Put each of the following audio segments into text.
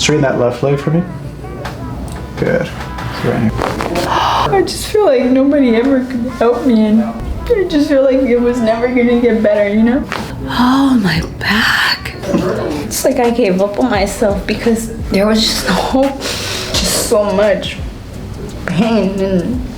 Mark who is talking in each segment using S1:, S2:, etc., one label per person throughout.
S1: Straighten that left leg for me. Good. Right.
S2: I just feel like nobody ever could help me, and I just feel like it was never gonna get better, you know?
S3: Oh, my back. It's like I gave up on myself because there was just no hope.
S2: Just so much pain and...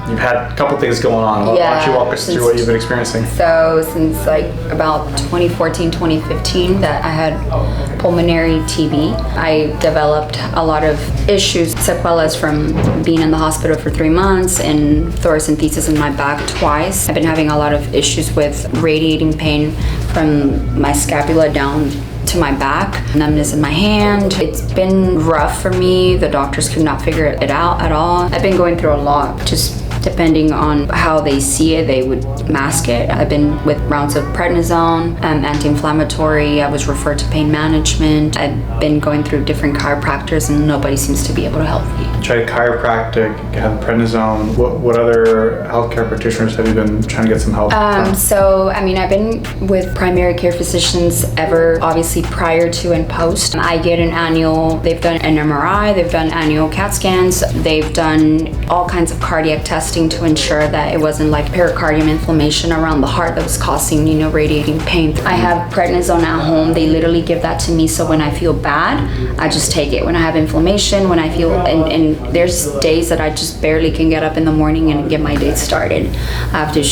S1: You've had a couple things going on. Why don't you walk us through what you've been experiencing?
S4: So since like about 2014, 2015 that I had pulmonary TB, I developed a lot of issues, sequelas from being in the hospital for 3 months and thoracentesis in my back twice. I've been having a lot of issues with radiating pain from my scapula down to my back, numbness in my hand. It's been rough for me. The doctors could not figure it out at all. I've been going through a lot, just depending on how they see it, they would mask it. I've been with rounds of prednisone, anti-inflammatory. I was referred to pain management. I've been going through different chiropractors and nobody seems to be able to help me.
S1: Tried chiropractic, had prednisone. What other healthcare practitioners have you been trying to get some help from?
S4: So, I mean, I've been with primary care physicians ever, obviously prior to and post. I get an annual, they've done an MRI, they've done annual CAT scans, they've done all kinds of cardiac testing to ensure that it wasn't like pericardium inflammation around the heart that was causing, you know, radiating pain. I have prednisone at home. They literally give that to me, so when I feel bad, I just take it. When I have inflammation, when I feel, and there's days that I just barely can get up in the morning and get my day started. I have to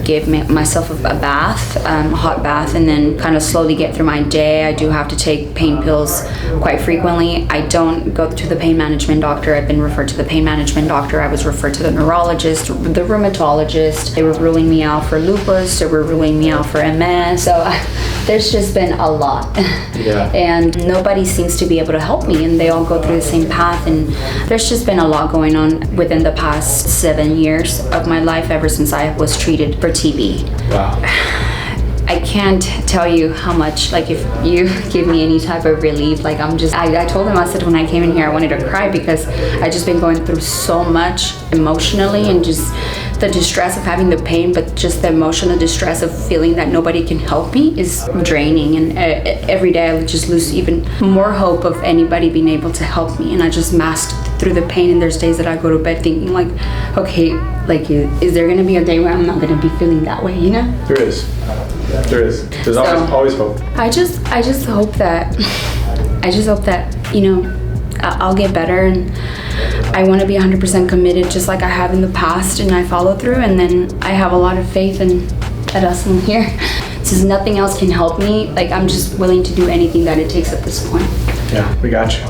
S4: give myself a bath, a hot bath, and then kind of slowly get through my day. I do have to take pain pills quite frequently. I don't go to the pain management doctor. I've been referred to the pain management doctor. I was referred to the neurologist, the rheumatologist. They were ruling me out for lupus. They were ruling me out for MS. So there's just been a lot.
S1: Yeah.
S4: And nobody seems to be able to help me, and they all go through the same path. And there's just been a lot going on within the past 7 years of my life, ever since I was treated for TB.
S1: Wow.
S4: I can't tell you how much, like, if you give me any type of relief, like, I told them, I said when I came in here, I wanted to cry because I just been going through so much emotionally, and just the distress of having the pain, but just the emotional distress of feeling that nobody can help me is draining. And every day I would just lose even more hope of anybody being able to help me. And I just masked through the pain, and there's days that I go to bed thinking like, okay, like, is there gonna be a day where I'm not gonna be feeling that way, you know?
S1: There is. There is. There's always hope.
S4: I just hope that, you know, I'll get better, and I want to be 100% committed just like I have in the past, and I follow through, and then I have a lot of faith at us in here. Since nothing else can help me, like, I'm just willing to do anything that it takes at this point.
S1: Yeah, we got you.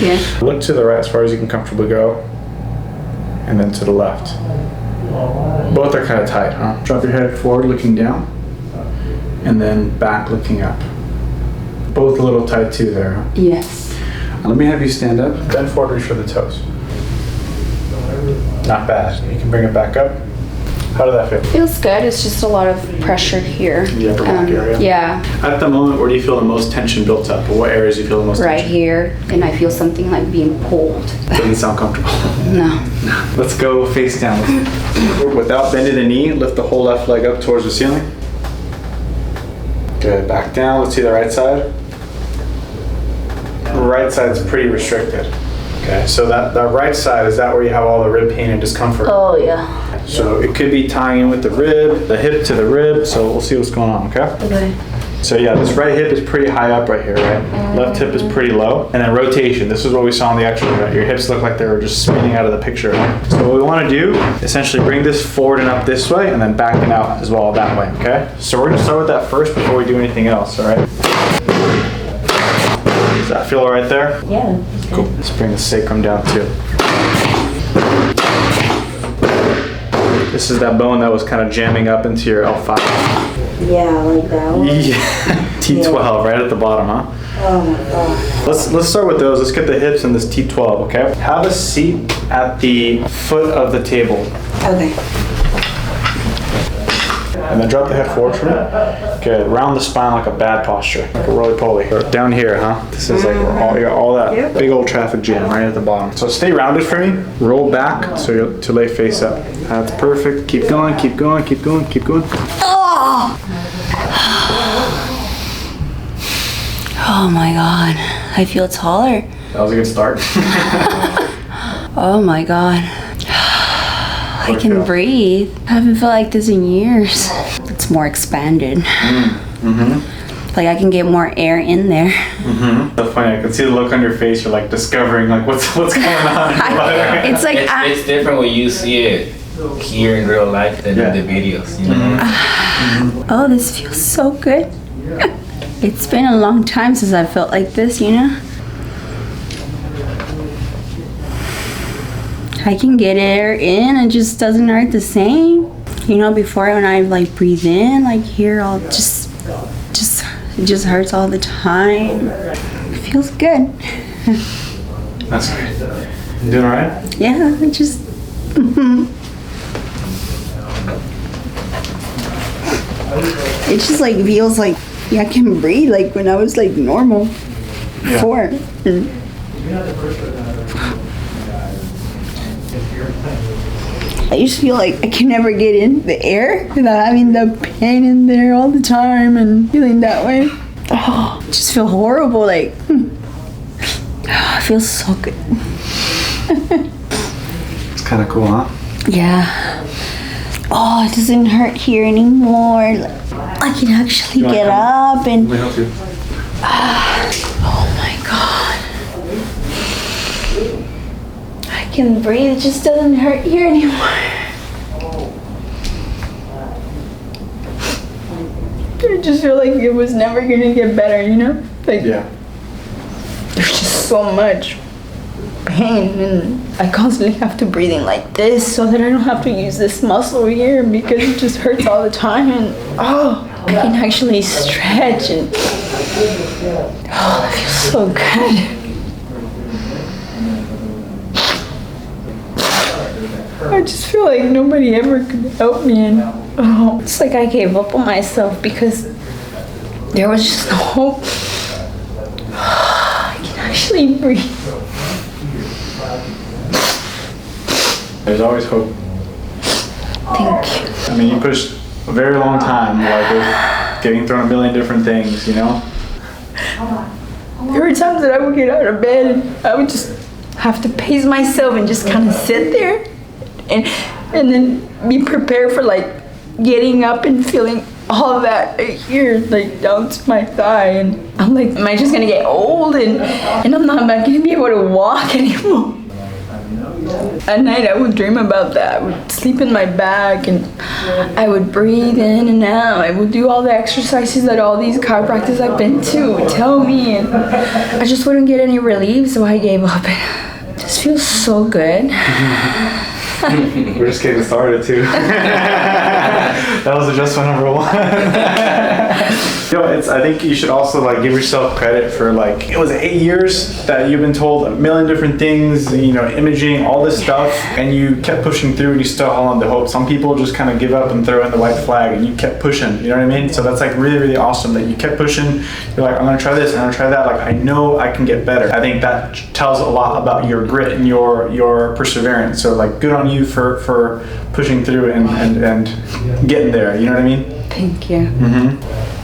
S4: Yeah.
S1: Look to the right as far as you can comfortably go, and then to the left. Both are kind of tight, huh? Drop your head forward looking down, and then back looking up. Both a little tight too there, huh?
S4: Yes.
S1: Let me have you stand up, bend forward, reach for the toes. Not bad. You can bring it back up. How did that feel?
S4: Feels good. It's just a lot of pressure here.
S1: The upper back area?
S4: Yeah.
S1: At the moment, where do you feel the most tension built up? Or what areas do you feel the most
S4: Right
S1: tension?
S4: here, and I feel something like being pulled.
S1: Doesn't sound comfortable.
S4: No.
S1: Let's go face down. Without bending the knee, lift the whole left leg up towards the ceiling. Good. Back down. Let's see the right side. Right side's pretty restricted. Okay, so that right side, is that where you have all the rib pain and discomfort?
S4: Oh, yeah.
S1: So it could be tying in with the rib, the hip to the rib, so we'll see what's going on, okay?
S4: Okay.
S1: So yeah, this right hip is pretty high up right here, right? Left hip is pretty low. And then rotation, this is what we saw in the x-ray, right? Your hips look like they were just spinning out of the picture. So what we want to do, essentially bring this forward and up this way, and then backing out as well that way, okay? So we're going to start with that first before we do anything else, all right? Does that feel all right there?
S4: Yeah.
S1: Cool. Let's bring the sacrum down too. This is that bone that was kind of jamming up into your L5.
S4: Yeah, like that one.
S1: Yeah, T12 right at the bottom, huh?
S3: Oh my god.
S1: Let's start with those. Let's get the hips and this T12, okay? Have a seat at the foot of the table.
S3: Okay.
S1: And then drop the head forward for me. Good. Round the spine like a bad posture, like a roly-poly. Down here, huh? This is like you got all that big old traffic jam right at the bottom. So stay rounded for me. Roll back so you're to lay face up. That's perfect. Keep going, keep going, keep going, keep going.
S3: Oh! Oh my god. I feel taller.
S1: That was a good start.
S3: Oh my god. I can breathe. I haven't felt like this in years. It's more expanded. Like I can get more air in there.
S1: That's funny. I can see the look on your face. You're like discovering like what's going on.
S3: It's like
S5: it's different when you see it here in real life than in the videos. You know?
S3: oh, this feels so good. It's been a long time since I felt like this, you know? I can get air in, it just doesn't hurt the same. You know, before when I like breathe in, like here, I'll it just hurts all the time. It feels good.
S1: That's great. You doing all right?
S3: Yeah, it just. It just like feels like I can breathe like when I was like normal before. I just feel like I can never get in the air without having the pain in there all the time and feeling that way. Oh, I just feel horrible. Like, it feels so good.
S1: It's kind of cool, huh?
S3: Yeah. Oh, it doesn't hurt here anymore. Like, I can actually get up and.
S1: Let me help you.
S3: Oh my god. I can breathe. It just doesn't hurt here anymore.
S2: I just feel like it was never gonna get better, you know? Like,
S1: Yeah.
S2: there's just so much pain, and I constantly have to breathe in like this so that I don't have to use this muscle here because it just hurts all the time. And I can actually stretch, and that feels so good. I just feel like nobody ever could help me, and
S3: It's like I gave up on myself because there was just no hope.
S2: I can actually breathe.
S1: There's always hope.
S3: Thank you.
S1: I mean, you pushed a very long time, like with getting thrown a million different things, you know?
S2: There were times that I would get out of bed and I would just have to pace myself and just kind of sit there and then be prepared for like getting up and feeling all that right here, like down to my thigh. And I'm like, am I just gonna get old and I'm not gonna be able to walk anymore? At night I would dream about that. I would sleep in my bag and I would breathe in and out. I would do all the exercises that all these chiropractors I've been to would tell me, and I just wouldn't get any relief, so I gave up. It just feels so good.
S1: We're just getting started too. That was adjustment number 1. You know, I think you should also like give yourself credit for like, it was 8 years that you've been told a million different things, you know, imaging, all this stuff, and you kept pushing through and you still held on to hope. Some people just kind of give up and throw in the white flag, and you kept pushing, you know what I mean? So that's like really, really awesome that you kept pushing. You're like, I'm gonna try this, I'm gonna try that. Like, I know I can get better. I think that tells a lot about your grit and your perseverance. So like, good on you for pushing through and getting there, you know what I mean?
S2: Thank you.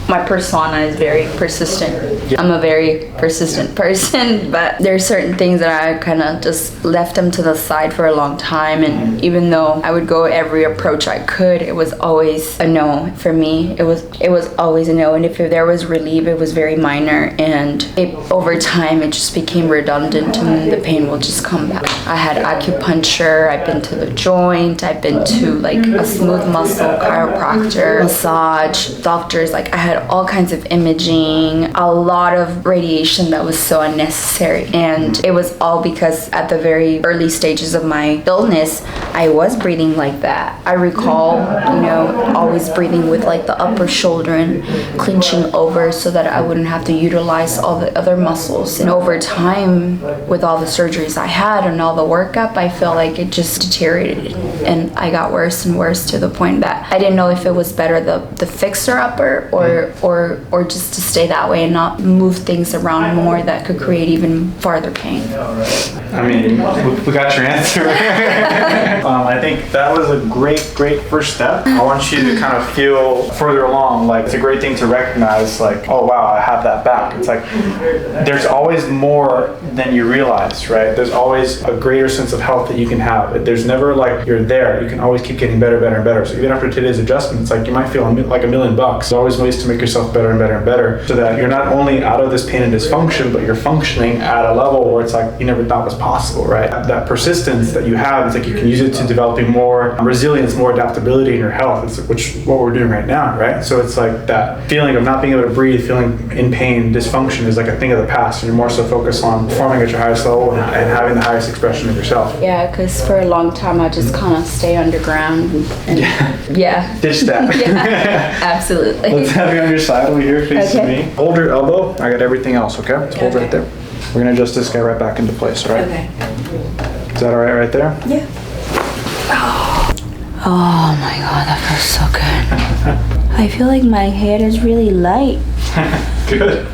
S2: My persona is very persistent. I'm a very persistent person, but there are certain things that I kind of just left them to the side for a long time. And even though I would go every approach I could, it was always a no for me. It was always a no. And if there was relief, it was very minor. And over time, it just became redundant, and the pain will just come back. I had acupuncture. I've been to the joint. I've been to like a smooth muscle chiropractor, massage, doctors. Like I had
S4: all kinds of imaging, a lot of radiation that was so unnecessary. And it was all because at the very early stages of my illness, I was breathing like that. I recall, always breathing with like the upper shoulder and clenching over so that I wouldn't have to utilize all the other muscles. And over time, with all the surgeries I had and all the workup, I felt like it just deteriorated. And I got worse and worse to the point that I didn't know if it was better the fixer upper or just to stay that way and not move things around more that could create even farther pain.
S1: I mean, we got your answer. I think that was a great first step. I want you to kind of feel further along, like it's a great thing to recognize, like, oh wow, I have that back. It's like there's always more than you realize, right? There's always a greater sense of health that you can have. There's never like you're there. You can always keep getting better and better. So even after today's adjustment, it's like you might feel like $1 million. There's always ways to make yourself better and better and better, so that you're not only out of this pain and dysfunction, but you're functioning at a level where it's like you never thought was possible, right? That persistence that you have, it's like you can use it to developing more resilience, more adaptability in your health, which what we're doing right now, right? So it's like that feeling of not being able to breathe, feeling in pain, dysfunction is like a thing of the past, and you're more so focused on performing at your highest level and having the highest expression of yourself.
S4: Yeah, because for a long time I just kind of stay underground and yeah.
S1: Ditch that.
S4: Yeah, absolutely.
S1: Let's have you on your side over here facing me. Hold your elbow. I got everything else, okay? Let's hold right there. We're gonna adjust this guy right back into place, all right?
S4: Okay.
S1: Is that all right there?
S4: Yeah.
S3: Oh my god, that feels so good. I feel like my head is really light.
S1: Good.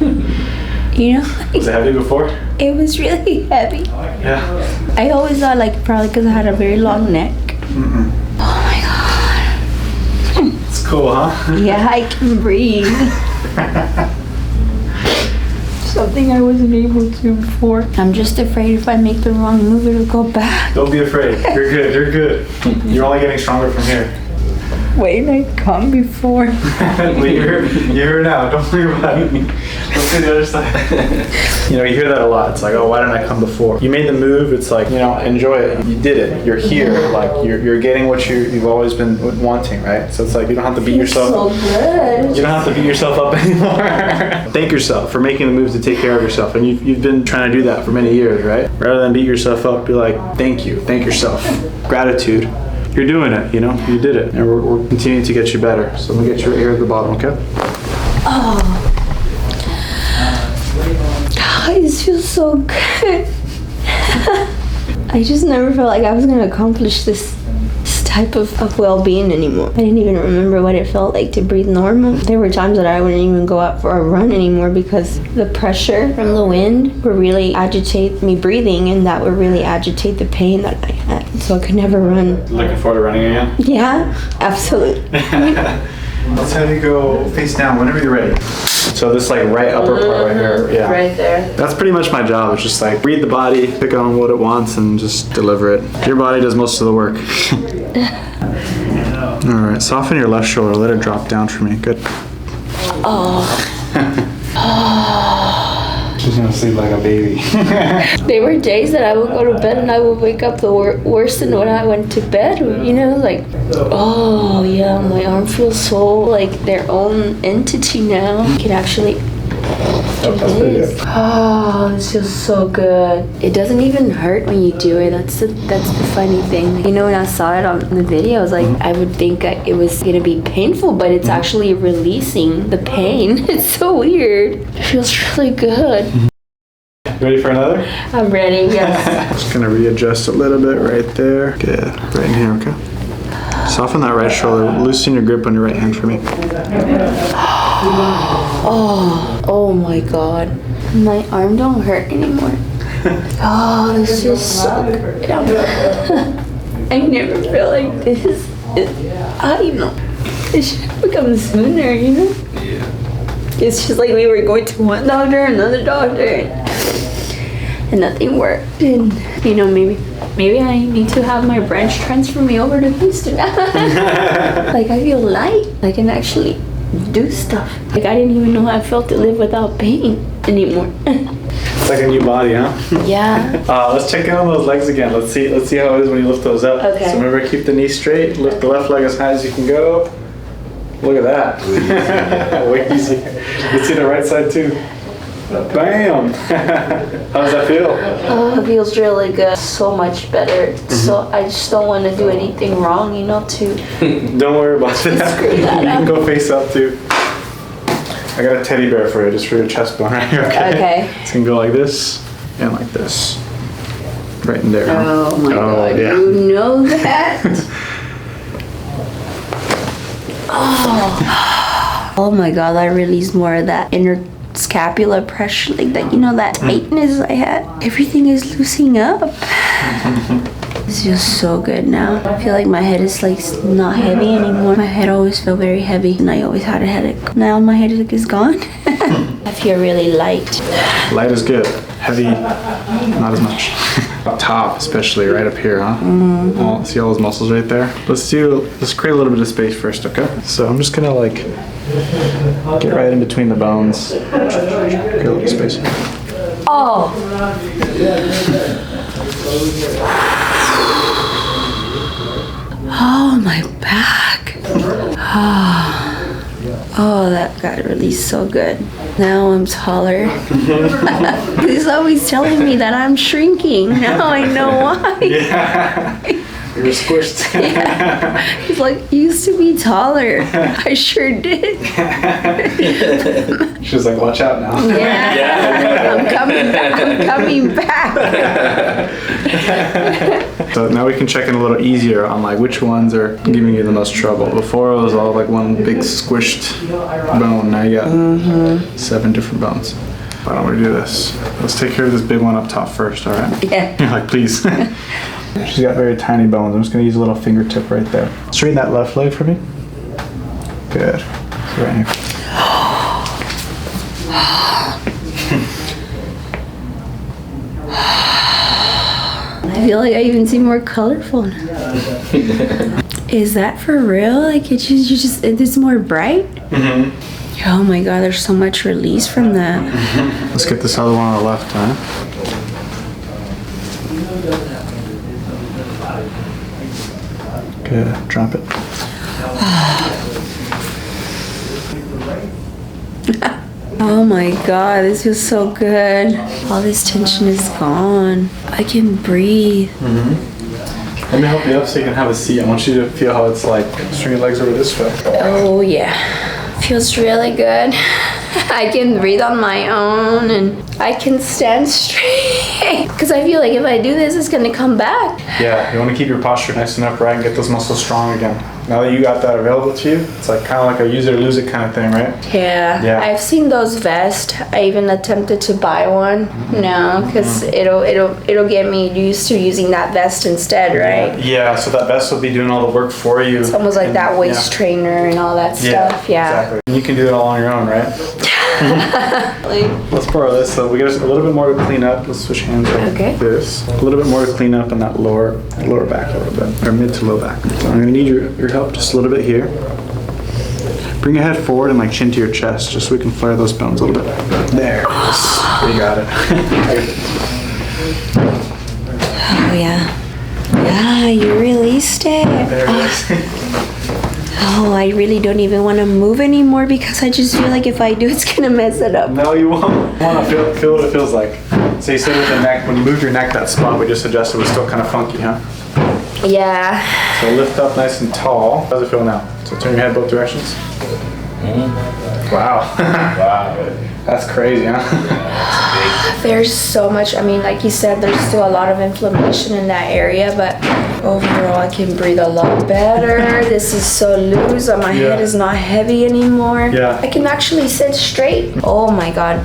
S1: Was it heavy before?
S3: It was really heavy.
S1: Yeah.
S3: I always thought like probably because I had a very long neck.
S1: Mm-mm.
S3: Oh my god.
S1: It's cool, huh?
S3: Yeah, I can breathe. Something I wasn't able to before. I'm just afraid if I make the wrong move, it'll go back.
S1: Don't be afraid. You're good. You're good. You're only getting stronger from here.
S3: Wait, I come before.
S1: Well, you're here now. Don't worry about it. Let's do the other side. You hear that a lot. It's like, oh, why didn't I come before? You made the move. It's like, enjoy it. You did it. You're here. Like you're getting what you've always been wanting, right? So it's like you don't have to beat yourself.
S3: So good.
S1: You don't have to beat yourself up anymore. Thank yourself for making the move to take care of yourself, and you've been trying to do that for many years, right? Rather than beat yourself up, be like, thank you, thank yourself, gratitude. You're doing it, you did it, and we're continuing to get you better. So let me get your ear at the bottom, okay?
S3: Oh, God, this feels so good. I just never felt like I was gonna accomplish this type of well-being anymore. I didn't even remember what it felt like to breathe normal. There were times that I wouldn't even go out for a run anymore because the pressure from the wind would really agitate me breathing, and that would really agitate the pain that I had. So I could never run.
S1: Looking forward to running again?
S3: Yeah, absolutely.
S1: Let's have you go face down whenever you're ready. So this like right upper part right here, yeah.
S4: Right there.
S1: That's pretty much my job. It's just like read the body, pick on what it wants, and just deliver it. Your body does most of the work. All right, soften your left shoulder. Let it drop down for me. Good. She's gonna sleep like a baby.
S3: There were days that I would go to bed and I would wake up worse than when I went to bed. Like, oh yeah, my arm feels so like their own entity now. I can actually do this. Oh, this feels so good. It doesn't even hurt when you do it. That's the funny thing. When I saw it on the video, I was like, I would think it was gonna be painful, but it's actually releasing the pain. It's so weird. It feels really good.
S1: Ready for another?
S3: I'm ready, yes.
S1: Just gonna readjust a little bit right there. Good. Right in here, okay? Soften that right shoulder. Loosen your grip on your right hand for me.
S3: Oh my God. My arm don't hurt anymore. Oh, this is so good. I never felt like this. I don't know. It should have become sooner, Yeah. It's just like we were going to one doctor, another doctor, and nothing worked. And maybe I need to have my branch transfer me over to Houston. Like I feel light. I can actually do stuff. Like I didn't even know how I felt to live without pain anymore.
S1: It's like a new body, huh?
S3: Yeah.
S1: Let's check in on those legs again. Let's see how it is when you lift those up.
S3: Okay.
S1: So remember, keep the knee straight. Lift the left leg as high as you can go. Look at that. Way easier. You can see the right side too. Bam! How does that feel?
S3: Oh, it feels really good. So much better. So I just don't want to do anything wrong, you know, to
S1: Don't worry about that.
S3: screw that
S1: You can
S3: up.
S1: go face up too. I got a teddy bear for you, just for your chest bone right here, okay?
S3: Okay.
S1: It's gonna go like this and like this. Right in there. huh?
S3: Oh my God,
S1: yeah.
S3: you know that? Oh my God, I released more of that inner scapular pressure, like that, you know, that tightness I had. Everything is loosening up. This feels so good now. I feel like my head is like not heavy anymore. My head always felt very heavy and I always had a headache. Now my headache is gone. I feel really light.
S1: Light is good. Heavy, not as much. Up top, especially right up here, huh? Oh, see all those muscles right there? Let's create a little bit of space first, okay? So I'm just gonna like get right in between the bones. Create a little space.
S3: Oh, oh my back. Oh, that got released so good. Now I'm taller. He's always telling me that I'm shrinking. Now I know why.
S1: Yeah. You were squished.
S3: He's like, you used to be taller. I sure did.
S1: She was like, watch out now.
S3: Yeah. I'm coming back. I'm coming back.
S1: So now we can check in a little easier on like which ones are giving you the most trouble. Before it was all like one big squished bone. Now you got 7 different bones. Why don't we do this? Let's take care of this big one up top first, all right?
S3: Yeah.
S1: You're like, please. She's got very tiny bones. I'm just gonna use a little fingertip right there. Straighten that left leg for me. Good. So right here.
S3: I feel like I even seem more colorful now. Is that for real? Like it's more bright? Oh my God, there's so much release from that.
S1: Let's get this other one on the left, huh? Good. Drop it.
S3: Oh my God, this feels so good. All this tension is gone. I can breathe.
S1: Let me help you up so you can have a seat. I want you to feel how it's like. String your legs over this way.
S3: Oh yeah, feels really good. I can breathe on my own and I can stand straight. Because I feel like if I do this, it's gonna come back.
S1: Yeah, you want to keep your posture nice and upright and get those muscles strong again. Now that you got that available to you, it's like kind of like a use it or lose it kind of thing, right?
S3: Yeah.
S1: Yeah.
S3: I've seen those vests. I even attempted to buy one. No, because it'll get me used to using that vest instead, right?
S1: Yeah, so that vest will be doing all the work for you.
S3: It's almost like
S1: And-
S3: that waist trainer and all that stuff. Yeah.
S1: Exactly. And you can do it all on your own, right? Let's borrow this. So we got a little bit more to clean up. Let's switch hands right
S3: Okay.
S1: like this. A little bit more to clean up on that lower back a little bit, or mid to low back. So I'm gonna need your help just a little bit here. Bring your head forward and like chin to your chest, just so we can flare those bones a little bit. There. Yes. You got it.
S3: Oh yeah. Yeah, you released it.
S1: There it is.
S3: Oh, I really don't even want to move anymore because I just feel like if I do, it's gonna mess it up.
S1: No, you won't. Want to feel what it feels like. So you said with the neck, when you moved your neck, that spot we just adjusted was still kind of funky, huh?
S3: Yeah.
S1: So lift up nice and tall. How does it feel now? So turn your head both directions. Wow.
S5: Wow.
S1: That's crazy, huh?
S3: There's so much, I mean, like you said, there's still a lot of inflammation in that area, but overall I can breathe a lot better. This is so loose, my head is not heavy anymore.
S1: Yeah.
S3: I can actually sit straight. Oh my God,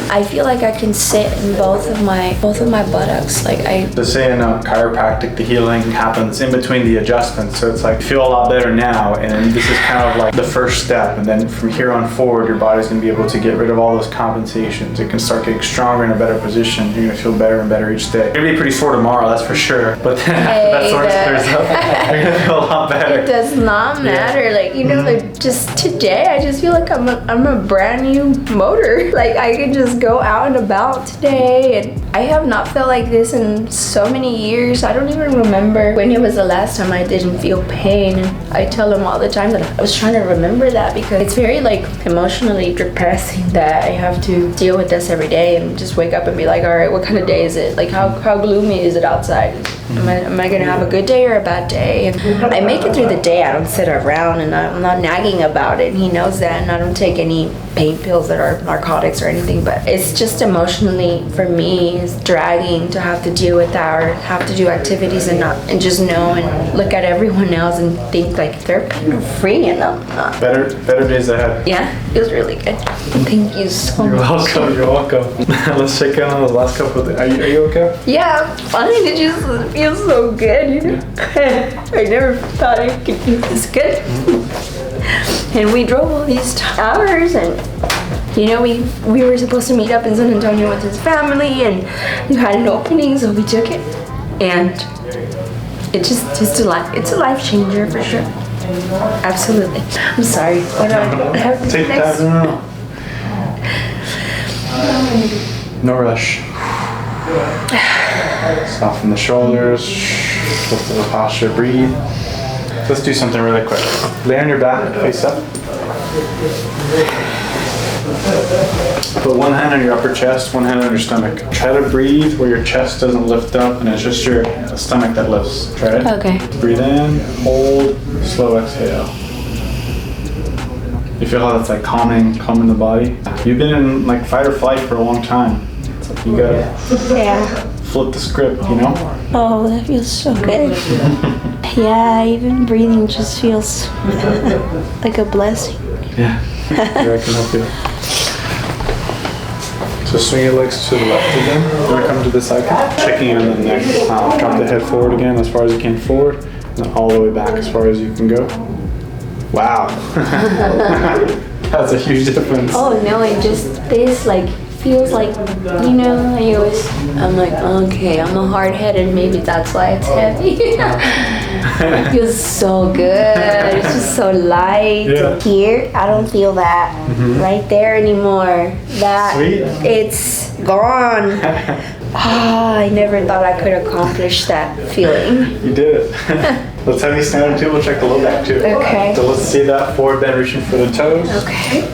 S3: I feel like I can sit in both of my buttocks. Like
S1: They say in chiropractic, the healing happens in between the adjustments. So it's like, feel a lot better now, and then this is kind of like the first step. And then from here on forward, your body's gonna be able to get rid of all those compensations. It can start getting stronger in a better position. You're gonna feel better and better each day. You're gonna be pretty sore tomorrow, that's for sure. But then after that soreness clears up, you're gonna feel a lot better.
S3: it does not matter. Like, you know, like just today, I just feel like I'm a brand new motor. Like I can just go out and about today, and
S2: I have not felt like this in so many years. I don't even remember when it was the last time I didn't feel pain. And I tell him all the time that I was trying to remember that because it's very like emotionally depressing that I have to deal with this every day and just wake up and be like, all right, what kind of day is it? Like how gloomy is it outside? Am I gonna have a good day or a bad day? And I make it through the day. I don't sit around and I'm not nagging about it. He knows that, and I don't take any pain pills that are narcotics or anything, but it's just emotionally for me is dragging to have to deal with that or have to do activities and just know and look at everyone else and think like they're pain free and I'm not.
S1: Better days ahead.
S2: Yeah, it was really good. Thank you so much.
S1: You're welcome. Let's check in on those last couple of days. Are you okay?
S2: Yeah, I'm fine. It just feels so good, you know. I never thought I could feel this good. And we drove all these hours, and you know, we were supposed to meet up in San Antonio with his family, and we had an opening, so we took it, and it's a life changer for sure. Absolutely. I'm sorry. What do I have to
S1: Take
S2: next?
S1: time. No rush. Soften the shoulders. Lift the posture. Breathe. Let's do something really quick. Lay on your back, face up. Put one hand on your upper chest, one hand on your stomach. Try to breathe where your chest doesn't lift up and it's just your stomach that lifts. Try it.
S2: Okay.
S1: Breathe in, hold, slow exhale. You feel how that's like calming the body? You've been in like fight or flight for a long time. You gotta flip the script, you know?
S3: Oh, that feels so good. Yeah, even breathing just feels like a blessing.
S1: Yeah. Here, I can help you. So swing your legs to the left again. You're gonna come to the side, checking in on the neck. Drop the head forward again as far as you can forward, and then all the way back as far as you can go. Wow. That's a huge difference.
S2: Oh no, it just this like feels like, you know, I'm like, okay, I'm a hard-headed, maybe that's why it's heavy. It feels so good. It's just so light.
S1: Yeah.
S2: Here, I don't feel that right there anymore. That
S1: Sweet.
S2: it's gone. I never thought I could accomplish that feeling.
S1: You did it. Let's have you stand up too. We'll check the low back too.
S2: Okay.
S1: So let's see that forward bend, reaching for the toes.
S2: Okay.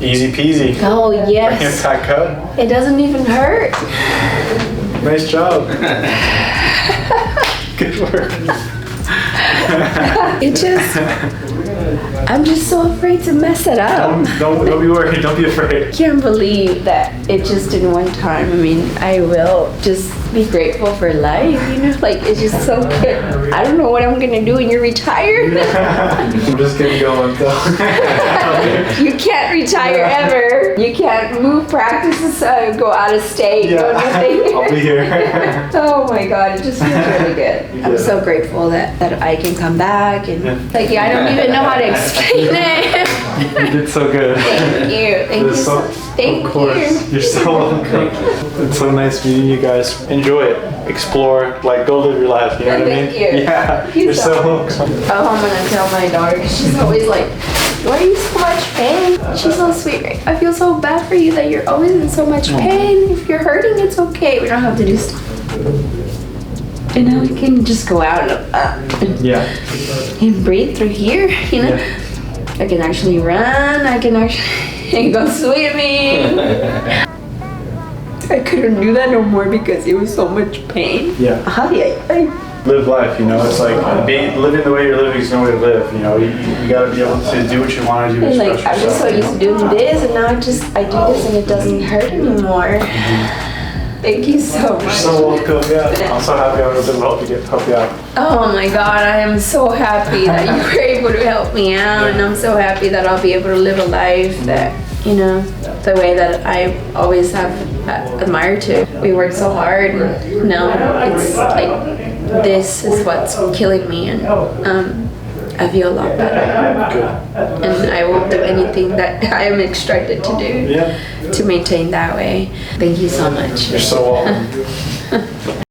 S4: Easy peasy.
S2: Oh, yes.
S4: Impact cut.
S2: It doesn't even hurt.
S4: Nice job. Good work.
S2: It just, I'm just so afraid to mess it up.
S4: Don't be worried. Don't be afraid.
S2: I can't believe that it just in one time. I mean, I will just be grateful for life, you know? Like, it's just so good. I don't know what I'm gonna do when you're retired.
S4: I'm just getting going though.
S2: You can't retire ever. You can't move practices, go out of state, go nothing.
S4: I'll be here.
S2: Oh my God, it just feels really good. I'm so grateful that I can come back and like, I don't even know how to explain it.
S4: You did so good.
S2: Thank you. Thank you. Thank
S4: Of course.
S2: you.
S4: You're so welcome. It's so nice meeting you guys. Enjoy it. Explore. Like, go live your life. You know what I mean?
S2: Thank you.
S4: Yeah.
S2: Thank you
S4: You're
S2: so
S4: so
S2: much.
S4: welcome.
S2: Oh, I'm gonna tell my daughter 'cause she's always like, why are you so much pain? She's so sweet. Right? I feel so bad for you that you're always in so much pain. If you're hurting, it's okay. We don't have to do stuff. And now we can just go out and breathe through here, you know? I can actually run. I can actually go swimming. I couldn't do that no more because it was so much pain.
S4: Yeah. Live life, you know. It's like living the way you're living is no way to live. You know, you gotta be able to do what you want to do.
S2: And like,
S4: express
S2: I'm just so
S4: yourself.
S2: used to doing this, and now I do this and it doesn't hurt anymore. Thank you so much.
S4: You're so welcome. Yeah. I'm so happy I was able to help you out.
S2: Oh my God, I am so happy that you were able to help me out, and I'm so happy that I'll be able to live a life that, you know, the way that I always have admired to. We work so hard, and now it's like, this is what's killing me, and I feel a lot better. And I will do anything that I am instructed to do to maintain that way. Thank you so much.
S4: You're so welcome.